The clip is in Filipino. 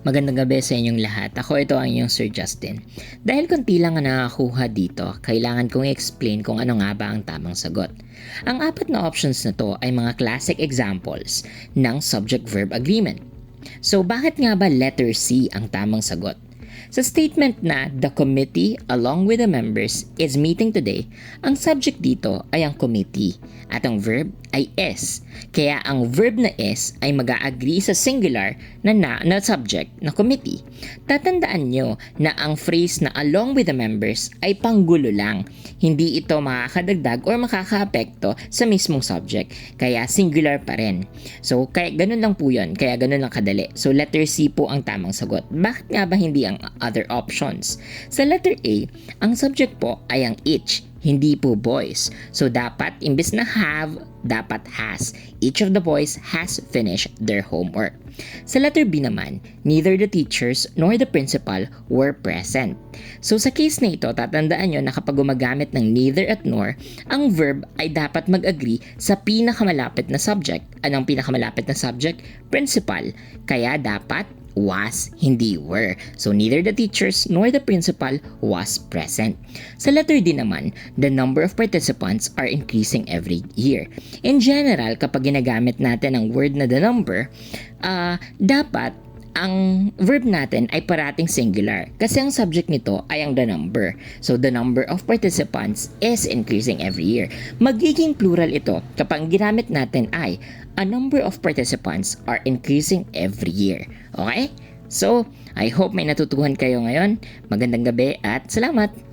Magandang gabi sa inyong lahat. Ako ito ang inyong Sir Justin. Dahil konti lang ang nakakuha dito, kailangan kong i-explain kung ano nga ba ang tamang sagot. Ang apat na options na to ay mga classic examples ng subject-verb agreement. So bakit nga ba letter C ang tamang sagot? Sa statement na the committee along with the members is meeting today, ang subject dito ay ang committee at ang verb ay is. Kaya ang verb na is ay mag-a-agree sa singular na subject na committee. Tatandaan nyo na ang phrase na along with the members ay panggulo lang. Hindi ito makakadagdag or makakaapekto sa mismong subject. Kaya singular pa rin. So kaya ganun lang po yun. Kaya ganun lang kadali. So letter C po ang tamang sagot. Bakit nga ba hindi ang other options? Sa letter A, ang subject po ay ang each, hindi po boys. So dapat imbes na have, dapat has. Each of the boys has finished their homework. Sa letter B naman, neither the teachers nor the principal were present. So sa case na ito, tatandaan nyo na kapag gumagamit ng neither at nor, ang verb ay dapat mag-agree sa pinakamalapit na subject. Anong pinakamalapit na subject? Principal. Kaya dapat was, hindi were. So neither the teachers nor the principal was present. Sa letter D naman, the number of participants are increasing every year. In general, kapag ginagamit natin ang word na the number, dapat ang verb natin ay parating singular kasi ang subject nito ay ang the number. So the number of participants is increasing every year. Magiging plural ito kapag ginamit natin ay a number of participants are increasing every year. Okay? So, I hope may natutuhan kayo ngayon. Magandang gabi at salamat!